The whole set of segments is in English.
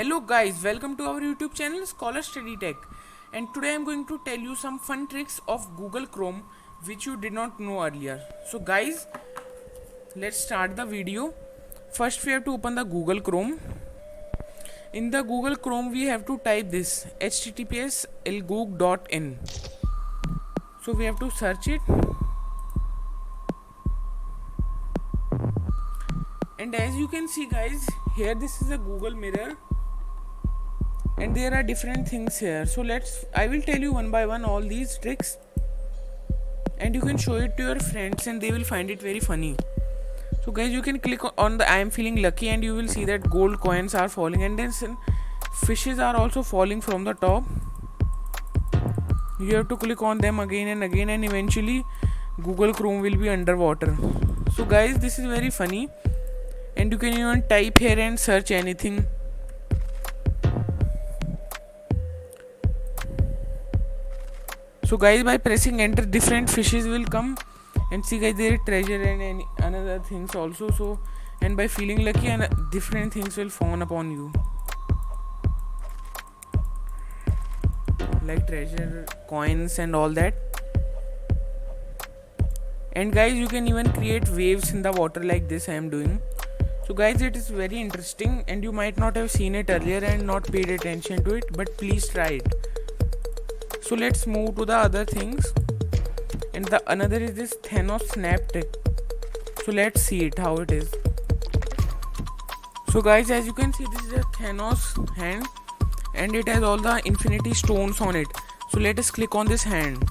Hello guys, welcome to our YouTube channel Scholar Study Tech, and today I am going to tell you some fun tricks of Google Chrome which you did not know earlier. So guys, let's start the video. First we have to open the Google Chrome. In the Google Chrome we have to type this https elgoog.in. So we have to search it, and as you can see guys, here this is a Google mirror and there are different things here. So I will tell you one by one all these tricks, and you can show it to your friends and they will find it very funny. So guys, you can click on the I am feeling lucky and you will see that gold coins are falling, and then fishes are also falling from the top. You have to click on them again and again, and eventually Google Chrome will be underwater. So guys, this is very funny, and you can even type here and search anything. So guys, by pressing enter, different fishes will come, and see guys, there is treasure and any another things also. So, and by feeling lucky, and different things will fall upon you, like treasure, coins and all that. And guys, you can even create waves in the water like this I am doing. So guys, it is very interesting, and you might not have seen it earlier and not paid attention to it, but please try it. So let's move to the other things, and the another is this Thanos snap trick. So let's see it how it is. So guys, as you can see, this is a Thanos hand and it has all the infinity stones on it. So let us click on this hand,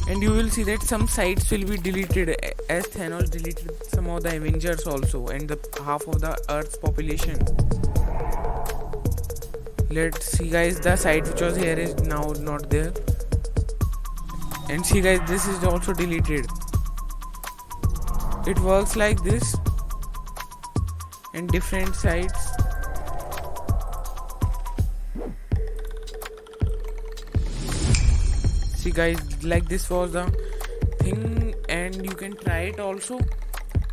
and you will see that some sites will be deleted, as Thanos deleted some of the Avengers also, and the half of the Earth's population. Let's see guys, the site which was here is now not there, and see guys, this is also deleted. It works like this, and different sites. See guys, like this was the thing, and you can try it also.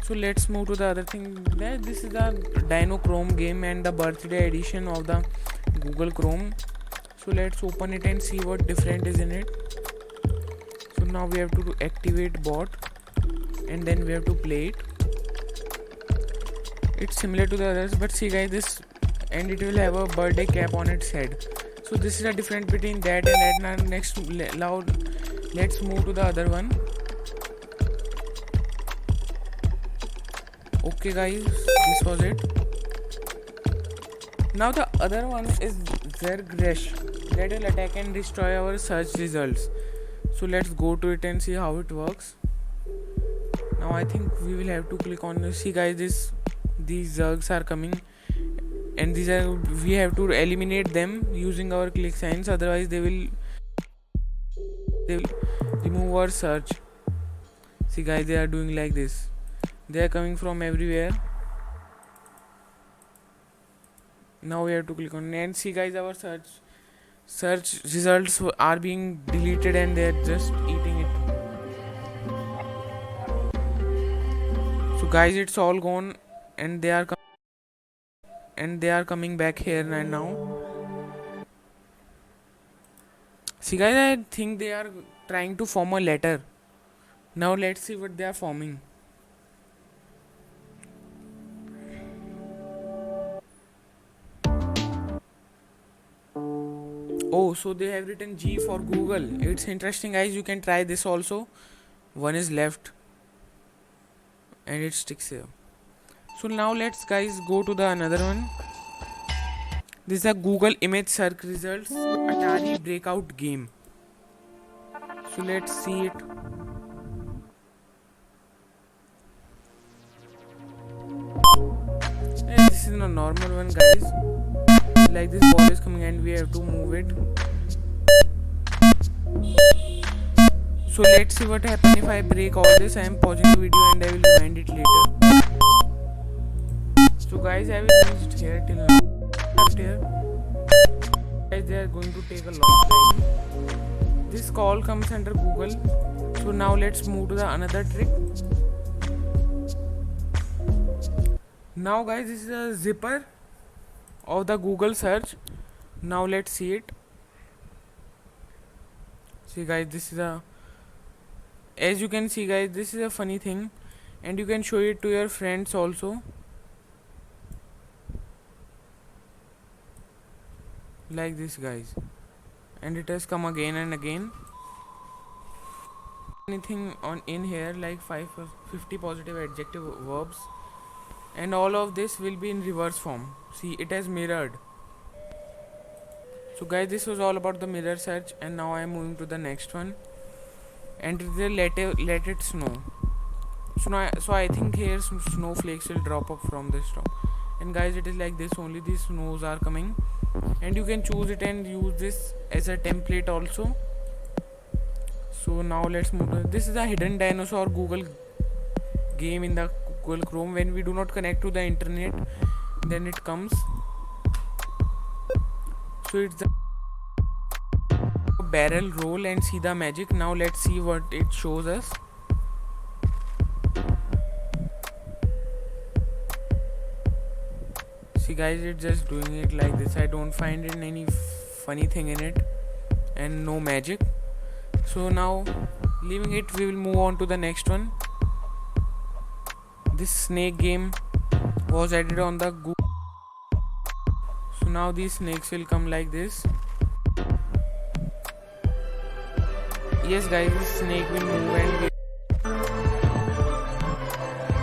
So let's move to the other thing. This is the Dino Chrome game and the birthday edition of the Google Chrome. So let's open it and see what different is in it. So now we have to activate bot, and then we have to play it. It's similar to the others, but see guys, this, and it will have a birthday cap on its head. So this is a difference between that and that. Now next, let's move to the other one. Okay guys, this was it. Now the other one is Zergresh, that will attack and destroy our search results. So let's go to it and see how it works. Now I think we will have to click on this. See guys, these Zergs are coming, and we have to eliminate them using our click signs, otherwise they will remove our search. See guys, they are doing like this. They are coming from everywhere. Now we have to click on, and see guys, our search results are being deleted, and they are just eating it. So guys, it's all gone, and they are coming back here and now. See guys, I think they are trying to form a letter. Now let's see what they are forming. Oh, so they have written G for Google. It's interesting guys, you can try this also. One is left, and it sticks here. So now let's guys go to the another one. This is a Google image search results Atari breakout game. So let's see it. This is a normal one guys. Like this ball is coming and we have to move it. So let's see what happens if I break all this. I am pausing the video and I will rewind it later. So guys, I will use here till now. Here guys, they are going to take a long time. This call comes under Google. So now let's move to the another trick. Now guys, this is a zipper of the Google search. Now let's see it. See guys, this is a, as you can see guys, this is a funny thing, and you can show it to your friends also, like this guys, and it has come again and again. Anything on in here like 50 positive adjective verbs, and all of this will be in reverse form. See, it has mirrored. So guys, this was all about the mirror search, and now I am moving to the next one, and the let it snow. So I think here some snowflakes will drop up from this top, and guys, it is like this only. These snows are coming, and you can choose it and use this as a template also. So now let's move to, this is a hidden dinosaur Google game in the Google Chrome. When we do not connect to the internet, then it comes. So it's the barrel roll and see the magic. Now let's see what it shows us. See guys, it's just doing it like this. I don't find it any funny thing in it, and no magic. So now, leaving it, we will move on to the next one. This snake game was added on the Google. So now these snakes will come like this. Yes guys, this snake will move, and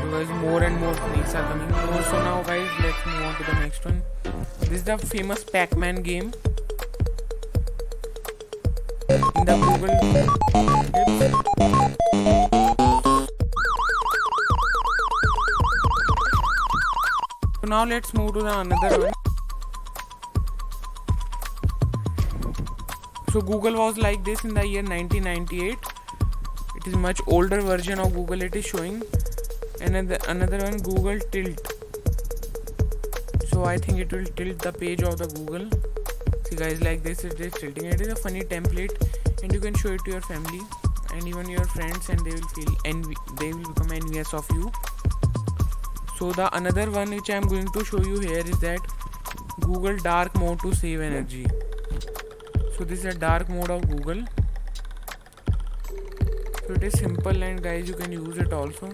because more and more snakes are coming. So now guys, let's move on to the next one. This is the famous Pac-Man game in the Google Tips. So now let's move to the another one. So Google was like this in the year 1998. It is much older version of Google it is showing. And another one, Google Tilt. So I think it will tilt the page of the Google. See guys, like this it is tilting. It is a funny template, and you can show it to your family and even your friends, and they will feel they will become envious of you. So the another one which I am going to show you here is that Google dark mode to save energy. So this is a dark mode of Google. So it is simple, and guys, you can use it also.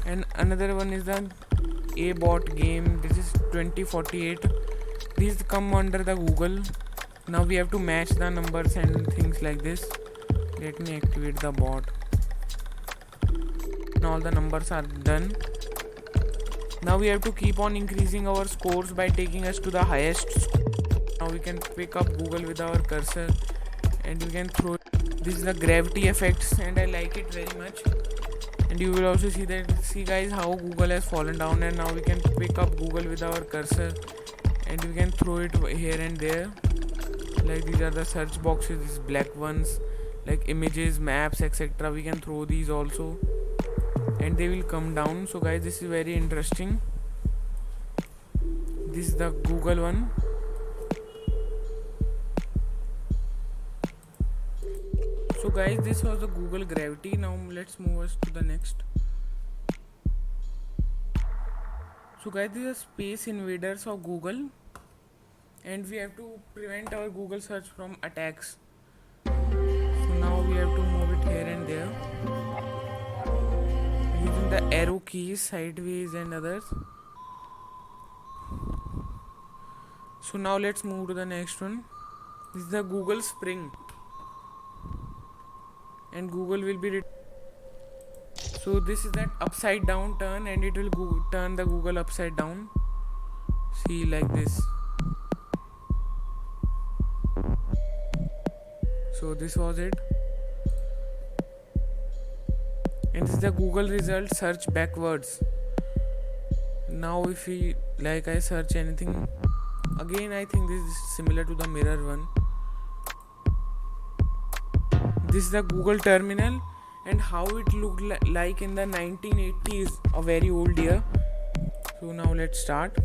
And another one is the A-bot game. This is 2048. These come under the Google. Now we have to match the numbers and things like this. Let me activate the bot. And all the numbers are done. Now we have to keep on increasing our scores by taking us to the highest score. Now we can pick up Google with our cursor, and we can throw it. This is the gravity effects, and I like it very much. And you will also see that, see guys, how Google has fallen down, and now we can pick up Google with our cursor, and we can throw it here and there. Like these are the search boxes, these black ones, like images, maps, etc. We can throw these also, and they will come down. So guys, this is very interesting. This is the Google one. So guys, this was the Google Gravity. Now let's move us to the next. So guys, these are space invaders of Google, and we have to prevent our Google search from attacks. So now we have to move it here and there using the arrow keys, sideways and others. So now let's move to the next one. This is the Google Spring, and Google will be so this is that upside down turn, and it will turn the Google upside down. See, like this. So this was it, and this is the Google result search backwards. Now if we like I search anything again, I think this is similar to the mirror one. This is the Google terminal, and how it looked like in the 1980s, a very old year. So now let's start.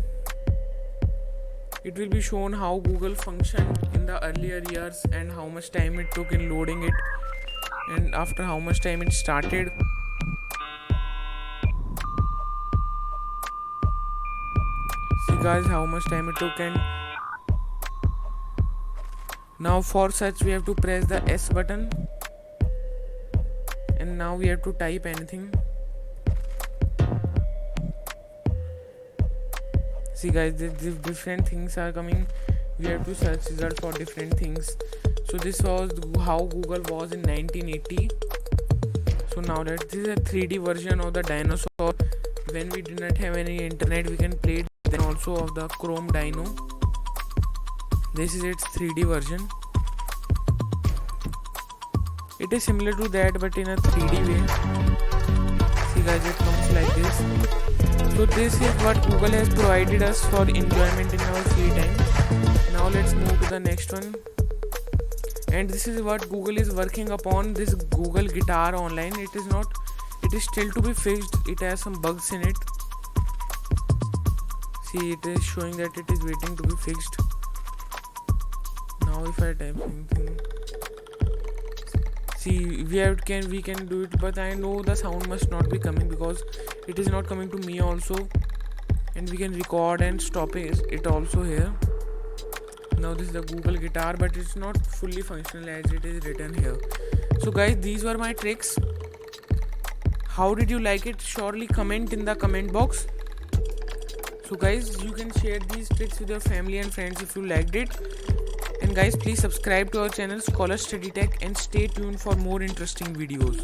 It will be shown how Google functioned in the earlier years, and how much time it took in loading it, and after how much time it started. See guys how much time it took. And now for such we have to press the S button, and now we have to type anything. See guys, the different things are coming. We have to search result for different things. So this was how Google was in 1980. So now that this is a 3D version of the dinosaur. When we did not have any internet, we can play it. Then also of the Chrome Dino. This is its 3D version. It is similar to that but in a 3D way. See guys, it comes like this. So this is what Google has provided us for enjoyment in our free time. Now let's move to the next one. And this is what Google is working upon, this Google Guitar Online. It is still to be fixed. It has some bugs in it. See, it is showing that it is waiting to be fixed. Now if I type something, see we can do it, but I know the sound must not be coming because it is not coming to me also. And we can record and stop it also here. Now this is the Google Guitar, but it's not fully functional as it is written here. So guys, these were my tricks. How did you like it? Surely comment in the comment box. So guys, you can share these tricks with your family and friends if you liked it. And guys, please subscribe to our channel Scholar Study Tech and stay tuned for more interesting videos.